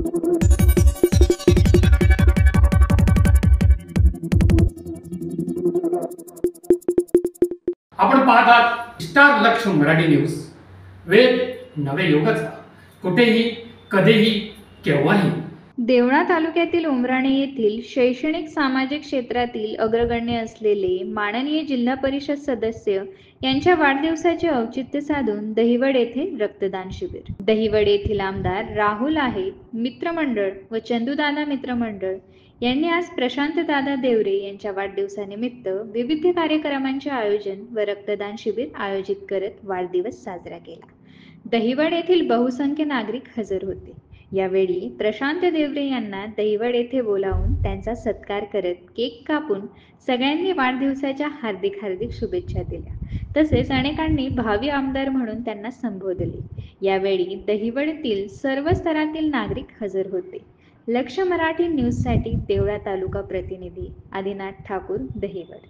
आपण पाहतात स्टार लक्ष मराठी न्यूज. वेद नवे युगाचा, कुठेही कधीही केव्हाही. देवळा तालुक्यातील उमराणे येथील शैक्षणिक सामाजिक क्षेत्रातील अग्रगण्य असलेले माननीय जिल्हा परिषद सदस्य यांच्या वाढदिवसाचे औचित्य साधून दहिवड येथे रक्तदान शिबिर. दहिवड येथील आमदार राहुल आहे मित्रमंडळ व चंदूदादा मित्रमंडळ यांनी आज प्रशांतदादा देवरे यांच्या वाढदिवसानिमित्त विविध कार्यक्रमांचे आयोजन व रक्तदान शिबिर आयोजित करत वाढदिवस साजरा केला. दहिवड येथील बहुसंख्य नागरिक हजर होते. यावेळी प्रशांत देवरे यांना दहिवड येथे बोलावून त्यांचा सत्कार करत केक कापून सगळ्यांनी वाढदिवसाच्या हार्दिक हार्दिक शुभेच्छा दिल्या. तसेच अनेकांनी भावी आमदार म्हणून त्यांना संबोधले. यावेळी दहिवडतील सर्व स्तरातील नागरिक हजर होते. लक्ष मराठी न्यूजसाठी देवळा तालुका प्रतिनिधी आदिनाथ ठाकूर, दहिवड.